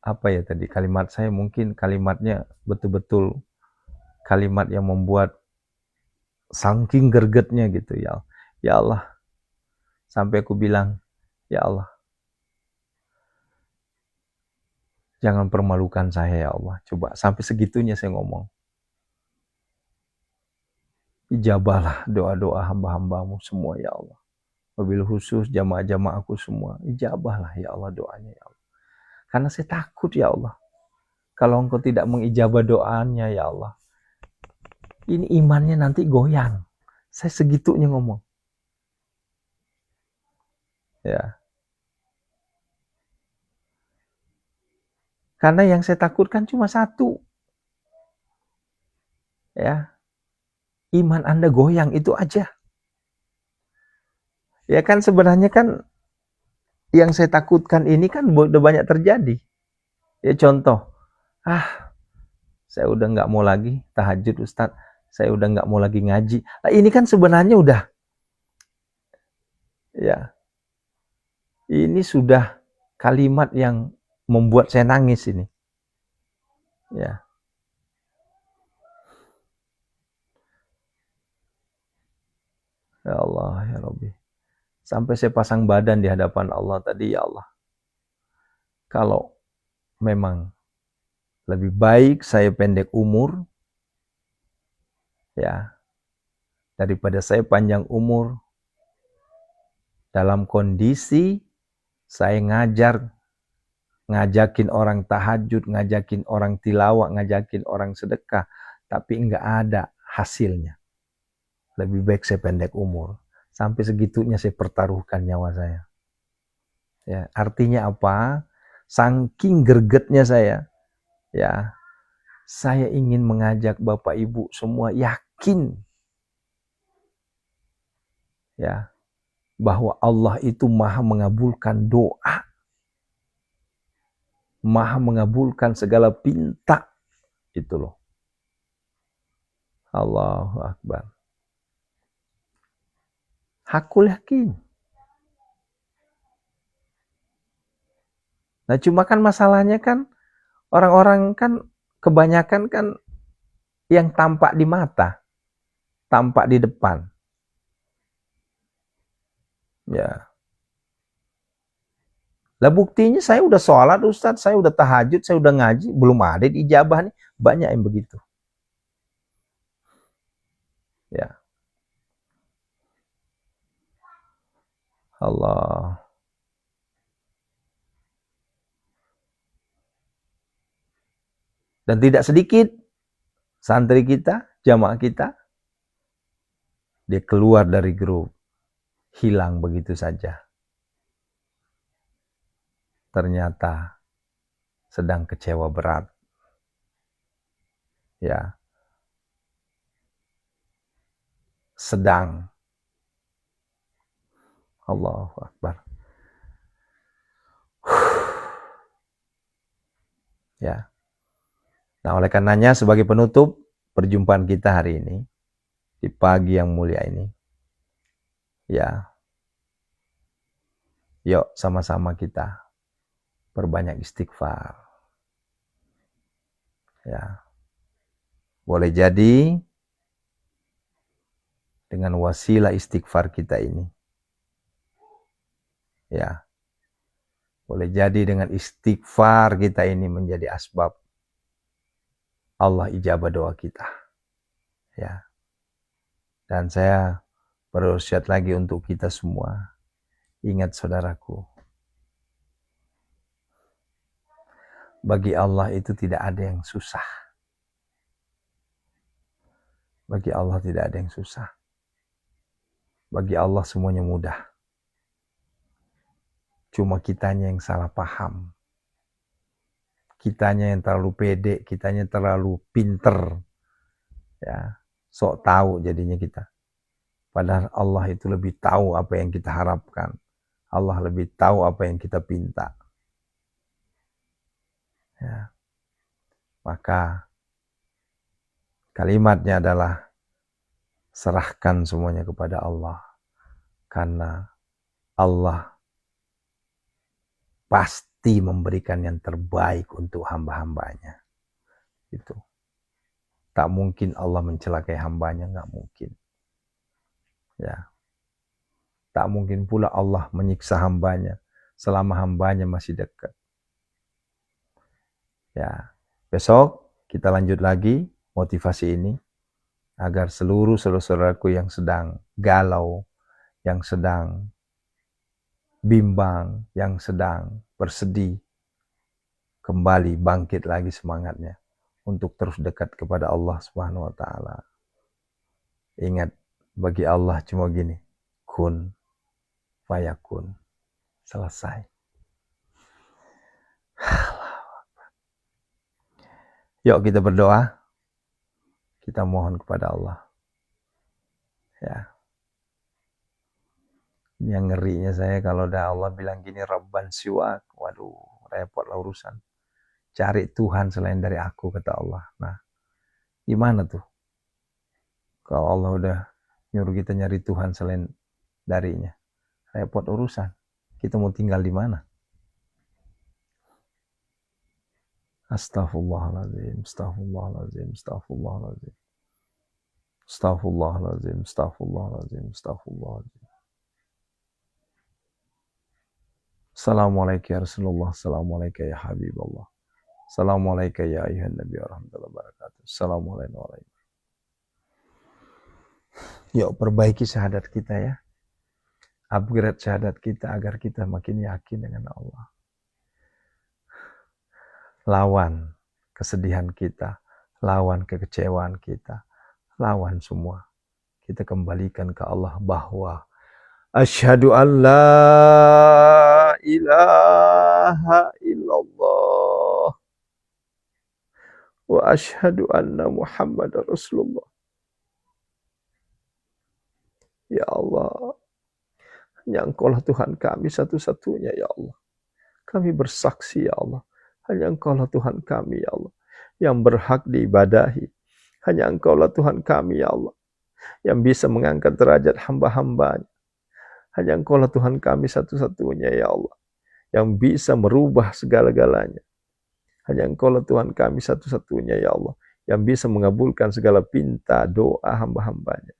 apa ya tadi kalimat saya, mungkin kalimatnya betul-betul kalimat yang membuat saking gregetnya gitu ya. Ya Allah, sampai aku bilang, ya Allah, jangan permalukan saya ya Allah. Coba sampai segitunya saya ngomong. Ijabahlah doa-doa hamba-hambamu semua ya Allah. Wabil khusus jamaah-jamaah aku semua. Ijabahlah ya Allah doanya ya Allah. Karena saya takut ya Allah. Kalau engkau tidak mengijabah doanya ya Allah. Ini imannya nanti goyang. Saya segitunya ngomong. Ya. Karena yang saya takutkan cuma satu. Ya. Iman Anda goyang, itu aja. Ya kan sebenarnya kan yang saya takutkan ini kan udah banyak terjadi. Ya contoh, saya udah nggak mau lagi tahajud Ustadz, saya udah nggak mau lagi ngaji. Nah, ini kan sebenarnya udah, ya, ini sudah kalimat yang membuat saya nangis ini. Ya. Ya Allah, ya Rabbi. Sampai saya pasang badan di hadapan Allah tadi, ya Allah. Kalau memang lebih baik saya pendek umur, ya, daripada saya panjang umur dalam kondisi saya ngajakin orang tahajud, ngajakin orang tilawah, ngajakin orang sedekah, tapi enggak ada hasilnya. Lebih baik saya pendek umur. Sampai segitunya saya pertaruhkan nyawa saya. Ya, artinya apa? Saking gregetnya saya, ya, saya ingin mengajak Bapak Ibu semua yakin, ya, bahwa Allah itu maha mengabulkan doa, maha mengabulkan segala pinta, itu loh. Allahu Akbar. Hakul yakin. Nah cuma kan masalahnya kan orang-orang kan kebanyakan kan yang tampak di mata, tampak di depan. Ya. Lah buktinya saya udah sholat Ustadz, saya udah tahajud, saya udah ngaji, belum ada ijabah nih. Banyak yang begitu. Ya. Allah. Dan tidak sedikit santri kita, jamaah kita, dia keluar dari grup, hilang begitu saja. Ternyata sedang kecewa berat. Ya. Sedang. Allahu Akbar. Ya. Nah, oleh karenanya sebagai penutup perjumpaan kita hari ini di pagi yang mulia ini, ya, yuk sama-sama kita perbanyak istighfar. Ya. Boleh jadi dengan wasilah istighfar kita ini, ya, boleh jadi dengan istighfar kita ini menjadi asbab Allah ijabah doa kita. Ya. Dan saya berwasiat lagi untuk kita semua. Ingat saudaraku, bagi Allah itu tidak ada yang susah. Bagi Allah tidak ada yang susah. Bagi Allah semuanya mudah. Cuma kitanya yang salah paham. Kitanya yang terlalu pede, kitanya terlalu pinter. Ya, sok tahu jadinya kita. Padahal Allah itu lebih tahu apa yang kita harapkan. Allah lebih tahu apa yang kita pinta. Ya. Maka kalimatnya adalah serahkan semuanya kepada Allah. Karena Allah pasti memberikan yang terbaik untuk hamba-hambanya. Itu. Tak mungkin Allah mencelakai hambanya, nggak mungkin. Ya. Tak mungkin pula Allah menyiksa hambanya selama hambanya masih dekat. Ya. Besok kita lanjut lagi motivasi ini agar seluruh saudara-saudaraku yang sedang galau, yang sedang bimbang, yang sedang bersedih, kembali bangkit lagi semangatnya untuk terus dekat kepada Allah Subhanahu wa taala. Ingat, bagi Allah cuma gini, kun fayakun. Selesai. Yuk kita berdoa. Kita mohon kepada Allah. Ya. Yang ngerinya saya kalau udah Allah bilang gini, Rabban siwak. Waduh, repot lah urusan. Cari Tuhan selain dari aku, kata Allah. Nah, gimana tuh? Kalau Allah udah nyuruh kita nyari Tuhan selain darinya, repot urusan. Kita mau tinggal di mana? Astaghfirullahaladzim, astaghfirullahaladzim, astaghfirullahaladzim. Astaghfirullahaladzim, astaghfirullahaladzim, astaghfirullahaladzim. Assalamualaikum ya Rasulullah, assalamualaikum ya Habibullah. Assalamualaikum ya ayuhan Nabi warahmatullahi wabarakatuh. Assalamualaikum. Yuk perbaiki syahadat kita ya. Upgrade syahadat kita agar kita makin yakin dengan Allah. Lawan kesedihan kita, lawan kekecewaan kita, lawan semua. Kita kembalikan ke Allah bahwa asyhadu an la ilaha illallah wa asyhadu anna Muhammadar Rasulullah. Ya Allah, hanya Engkaulah Tuhan kami satu-satunya ya Allah. Kami bersaksi ya Allah, hanya Engkaulah Tuhan kami ya Allah, yang berhak diibadahi. Hanya Engkaulah Tuhan kami ya Allah, yang bisa mengangkat derajat hamba-hambanya. Hanya Engkaulah Tuhan kami satu-satunya ya Allah, yang bisa merubah segala-galanya. Hanya Engkaulah Tuhan kami satu-satunya ya Allah, yang bisa mengabulkan segala pinta doa hamba-hambanya.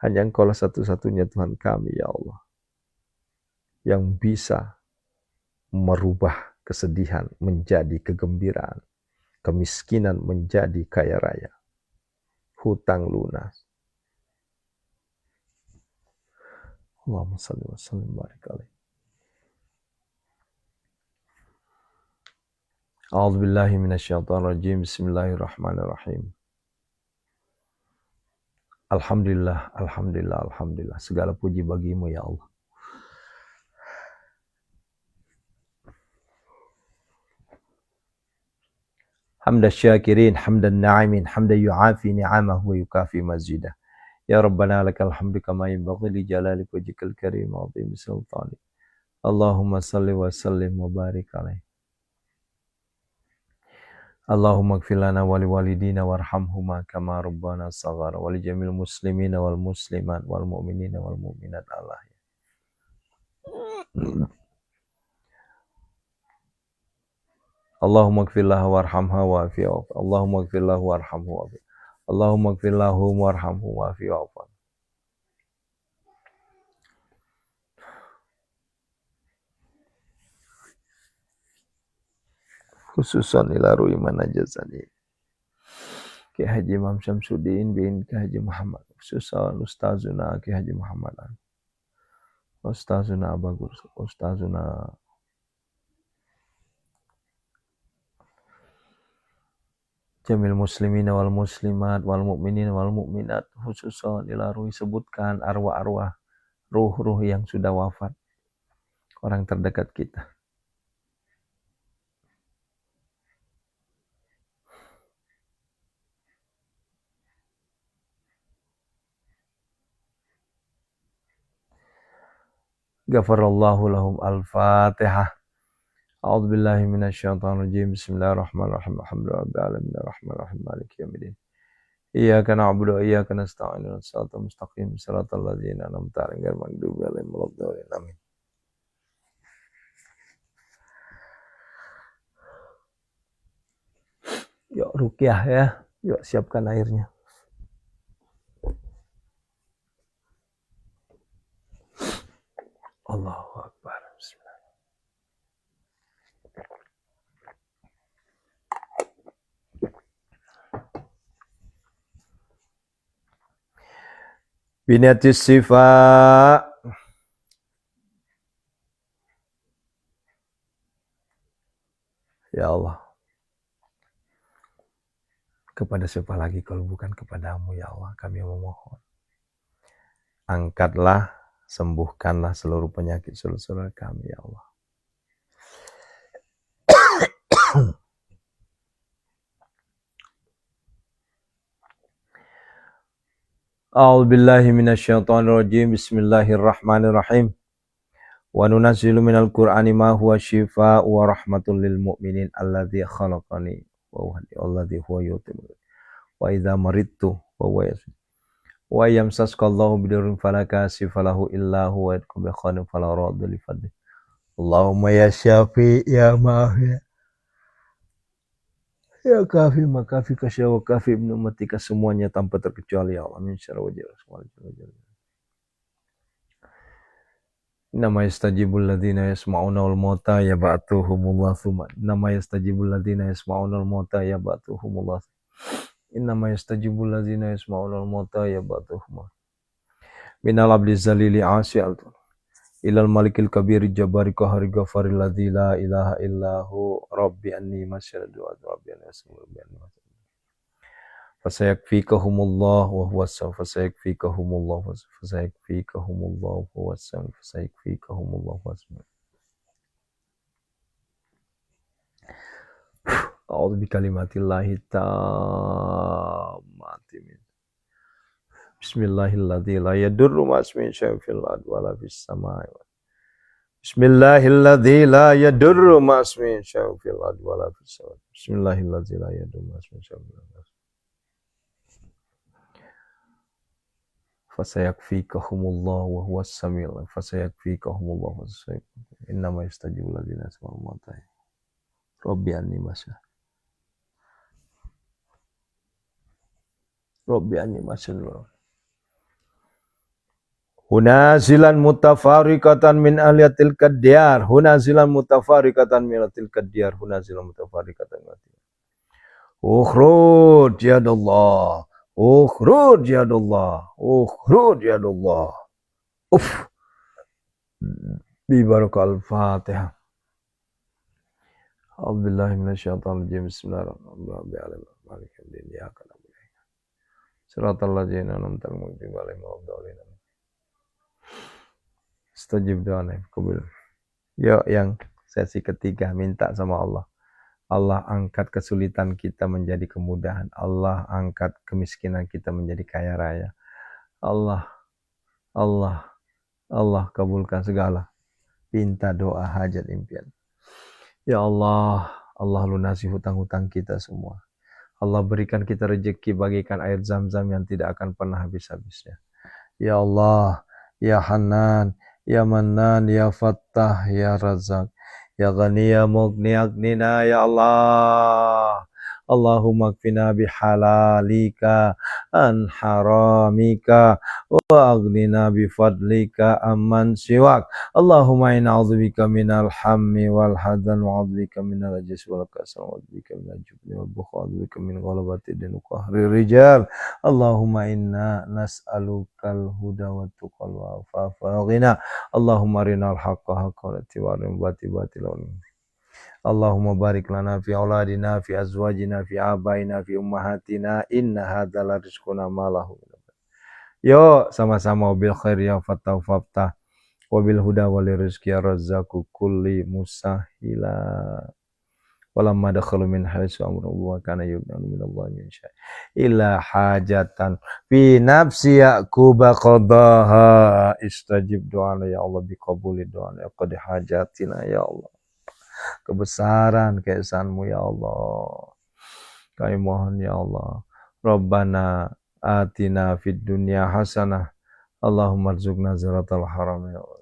Hanya Engkaulah satu-satunya Tuhan kami ya Allah, yang bisa merubah kesedihan menjadi kegembiraan, kemiskinan menjadi kaya raya, hutang lunas. Allahumma salli wa sallim barik alaihi. A'udzubillahi minasyaitonir rajim. Bismillahirrahmanirrahim. Alhamdulillah, alhamdulillah, alhamdulillah. Segala puji bagimu ya Allah. Hamdan syakirin, hamdan na'imin, hamdan yu'afi ni'amahu wa yukafi mazidah. Ya Rabbana lakal hamdu kama yanbaghi li jalali wajhikal karim wa 'azimi sultanik. Allahumma salli wa sallim wa barik alaihi. Allahumma ighfir lana wa liwalidina warhamhuma kama rabbana shaghara wa li jamil muslimina wal muslimat wal mu'minina wal mu'minat Allah. Allahumma ighfir lahu warhamha wa'afi wa'fu. Allahumma ighfir lahu warhamhu wa'afi. Allahumma ighfir lahu warhamhu wa'afi wa'fu. Khususan ila ru'i manajazani Ki Haji Imam Syamsuddin bin Ki Haji Muhammad, khususan Ustazuna Ki Haji Muhammad, Ustazuna Abagur, Ustazuna Jamil muslimina wal muslimat wal mu'minin wal mu'minat, khususan ila ruhi, sebutkan arwah-arwah ruh-ruh yang sudah wafat, orang terdekat kita. Ghafarallahu lahum. Al-Fatihah. A'udzu billahi minasyaitonir rajim. Bismillahirrahmanirrahim. Alhamdulillahirabbil alamin arrahmanirrahim maliki yaumiddin. Iyyaka na'budu wa iyyaka nasta'in. Shiratal mustaqim. Shiratal ladzina an'amta 'alaihim ghairil maghdubi 'alaihim waladdallin. Amin. Yuk ruqyah ya. Yuk siapkan airnya. Allahu Akbar. Binatis sifa. Ya Allah, kepada siapa lagi kalau bukan kepadamu ya Allah kami memohon. Angkatlah, sembuhkanlah seluruh penyakit saudara kami ya Allah. A'udzubillahi minasyaitonirrajim. Bismillahirrahmanirrahim. Wa nunazzilu minal Qur'ani ma huwa syifaa'un wa rahmatul lil mu'minin alladzi khalaqani wa huwa alladzi huwa yutimmu wa idza maridtu wa huwa yashfi wa yamsaskallahu bidurrin fala kashifa lahu illa huwa yadkum bi khairin fala radda li fadli. Allahumma ya syafi ya ma'afi ya kafi makafi kasya wa kafi ibnu matika semuanya tanpa terkecuali ya Allah min syarri wajhi Nama yastajibul ladzina yasma'una wal mauta yab'atuhumullah thumma nama yastajibul ladzina yasma'una wal mauta yab'atuhumullah innama yastajibul ladzina yasma'una wal mauta yab'atuhumullah minal abdi zalili asy'al ilal malikil kabir jabari qahari ghafaril ladzi la ilaha illahu rabbi anni masyaradu wa rabbi anni fasayakfikahumullah wa huwas fasayakfikahumullah fasayakfikahumullah wa huwas fasayakfikahumullah wa huwas. A'udzu bikalimatillahi tammati min Bismillahilladzi la yadurru ma'asmihi syai'un fil ardi wala fis samai. Bismillahilladzi la yadurru ma'asmihi syai'un fil ardi wala fis samai. Bismillahilladzi la yadurru ma'asmihi syai'un fil ardi. Fasayakfikahumullah wa huwas samiul fasayakfikahumullah wa innama yastajibul ladzina yasma'una mauta. Rabbi anni masya. Rabbi anni masya. Hunazilan mutafarikatan min ahliyatil kadyar. Hunazilan mutafarikatan min ahliyatil kadyar. Hunazilan mutafarikatan min ahliyatil kadyar. Ukhruj yadallah. Ukhruj yadallah. Ukhruj yadallah. Bibarakal Fatihah. A'udzubillahi minasyaitonir rajim. Bismillahirrahmanirrahim. Maliki yaumiddin. Iyyaka na'budu wa iyyaka nasta'in. Shiratal ladzina an'amta 'alaihim ghairil Stajib doanya kabul. Yuk yang sesi ketiga minta sama Allah. Allah angkat kesulitan kita menjadi kemudahan. Allah angkat kemiskinan kita menjadi kaya raya. Allah kabulkan segala pinta doa hajat impian. Ya Allah, Allah lunasi hutang-hutang kita semua. Allah berikan kita rezeki bagikan air zam-zam yang tidak akan pernah habis-habisnya. Ya Allah, ya Hanan, ya Mannan, ya Fattah, ya Razak, ya Ghani, ya Mughni, Aghnina, ya Allah. Allahumma kfina bihalalika an haramika wa aghnina bifadlika amman siwak. Allahumma inna a'udzubika minal hammi wal hazan wa a'udzubika minal ajzi wal kasal wa a'udzubika minal jubni wal bukhli wa a'udzubika min ghalabati din wa qahri rijal. Allahumma inna nas'alukal huda wa tuqal wa afafa wa ghina. Allahumma arinal haqqa haqqan wa tiwarina batilan. Allahumma barik lana fi auladina fi azwajina fi abaina fi ummahatina inna hadzal rizquna malahu. Yo sama-sama bil khair ya fattah fattah wabil huda wal rizqi ya razzaku kulli musahila Walamma dakhalu min haitsu amruhu wa kana yughni min Allah min syai' illa hajatan fi nafsi Ya'qub qadaha istajib do'ana ya Allah biqabuli do'ana qad hajatina ya Allah. Kebesaran keesanmu ya Allah, kami mohon ya Allah. Rabbana atina fid dunya hasanah Allahumma rzuqna ziratal haram ya Allah.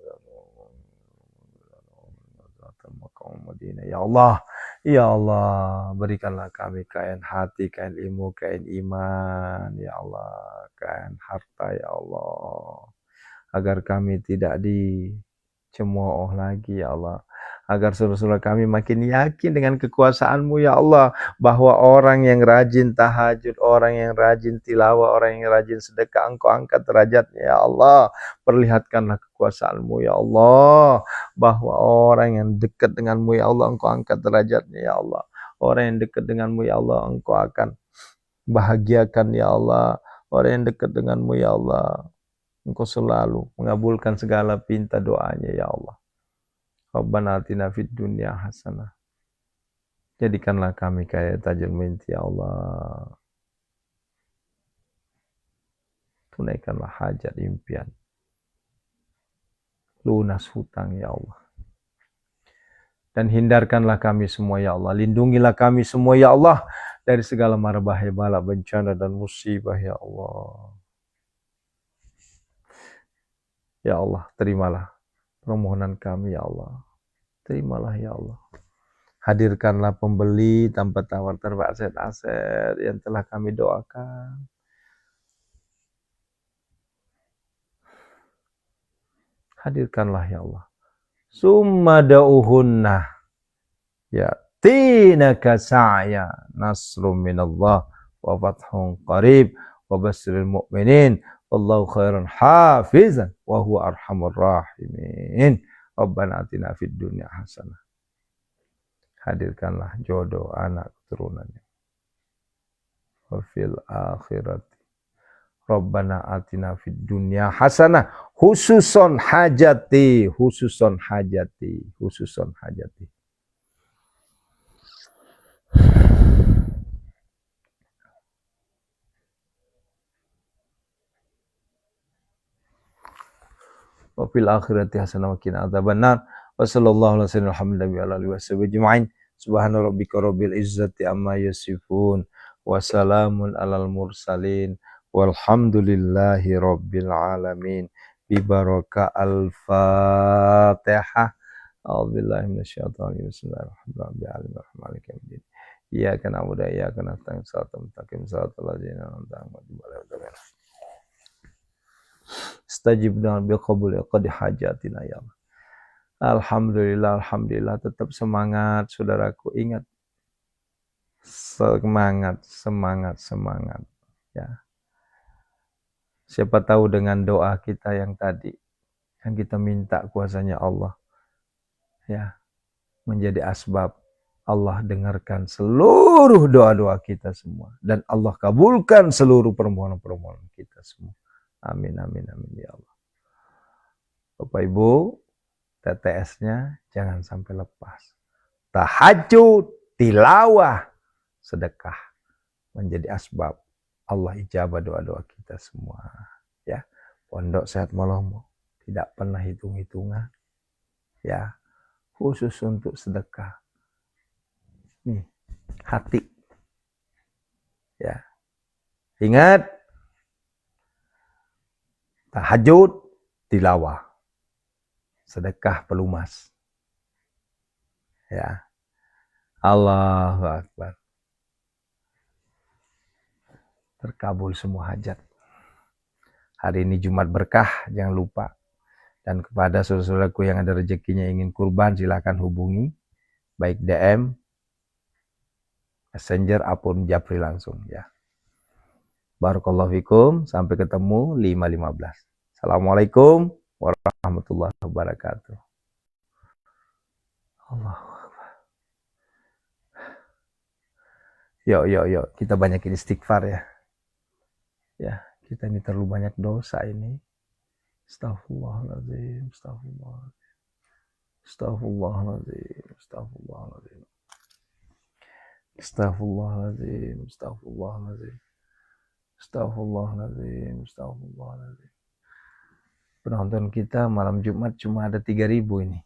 Ya Allah, ya Allah, berikanlah kami kain hati, kain ilmu, kain iman, ya Allah, kain harta, ya Allah, agar kami tidak dicemooh lagi, ya Allah, agar saudara-saudara kami makin yakin dengan kekuasaan-Mu, ya Allah, bahwa orang yang rajin tahajud, orang yang rajin tilawah, orang yang rajin sedekah, Engkau angkat derajatnya, ya Allah. Perlihatkanlah kekuasaan-Mu, ya Allah, bahwa orang yang dekat dengan-Mu, ya Allah, Engkau angkat derajatnya, ya Allah. Orang yang dekat dengan-Mu, ya Allah, Engkau akan bahagiakan, ya Allah. Orang yang dekat dengan-Mu, ya Allah, Engkau selalu mengabulkan segala pinta doanya, ya Allah. Rabbana atina fid dunya hasanah. Jadikanlah kami kayak tajul minti, ya Allah. Tunaikanlah hajat impian. Lunas hutang, ya Allah. Dan hindarkanlah kami semua, ya Allah. Lindungilah kami semua, ya Allah, dari segala mara bahaya, bala, bencana, dan musibah, ya Allah. Ya Allah, terimalah permohonan kami, ya Allah. Terimalah, ya Allah. Hadirkanlah pembeli tanpa tawar terba aset-aset yang telah kami doakan. Hadirkanlah, ya Allah. Summa da'uhunna ya tinaka sa'ya nasrum minallah wa fathun qarib wa basiril mu'minin wallahu khairan hafizan wa huwa arhamur rahimin. Rabbana atina fid dunya hasanah. Hadirkanlah jodoh anak keturunannya. Wa fil akhirati Rabbana atina fid dunya hasanah khususon hajati. Wa fil akhirati hasanah wa qina adzabannar. Wa sallallahu alaihi wasallam. Subhana rabbika rabbil izzati amma yasifun wa salamun alal mursalin walhamdulillahi rabbil alamin. Bi baraka al-Fatihah. A'udzubillahi minasyaitonir rajim. Bismillahirrahmanirrahim. Iyyaka na'budu wa iyyaka nasta'in. Shiratal mustaqim. Shiratal ladzina an'amta 'alaihim. Istajibna bi qabuli qad hajatina ya Allah. Alhamdulillah, alhamdulillah. Tetap semangat, saudaraku. Ingat, semangat. Ya. Siapa tahu dengan doa kita yang tadi, yang kita minta kuasanya Allah, ya, menjadi asbab Allah dengarkan seluruh doa-doa kita semua, dan Allah kabulkan seluruh permohonan-permohonan kita semua. Amin, amin, amin ya Allah. Bapak Ibu, TTS-nya jangan sampai lepas. Tahajud, tilawah, sedekah menjadi asbab Allah ijabah doa-doa kita semua. Ya, Pondok Sehat Malomo tidak pernah hitung-hitungan. Ya, khusus untuk sedekah. Nih, hati. Ya, ingat, tahajud, tilawah, sedekah pelumas. Ya, Allahu Akbar. Terkabul semua hajat. Hari ini Jumat berkah, jangan lupa. Dan kepada saudara-saudaraku yang ada rezekinya ingin kurban, silakan hubungi, baik DM, Messenger, apun Japri langsung ya. Barakallahu fikum, sampai ketemu 5.15. Assalamualaikum warahmatullahi wabarakatuh. Allahu Akbar. Yuk, kita banyakin istighfar ya. Ya, kita ini terlalu banyak dosa ini. Astaghfirullahaladzim, astaghfirullahaladzim. Astaghfirullahaladzim, astaghfirullahaladzim, astaghfirullahaladzim, astaghfirullahaladzim. Penonton kita malam Jumat cuma ada 3.000 ini.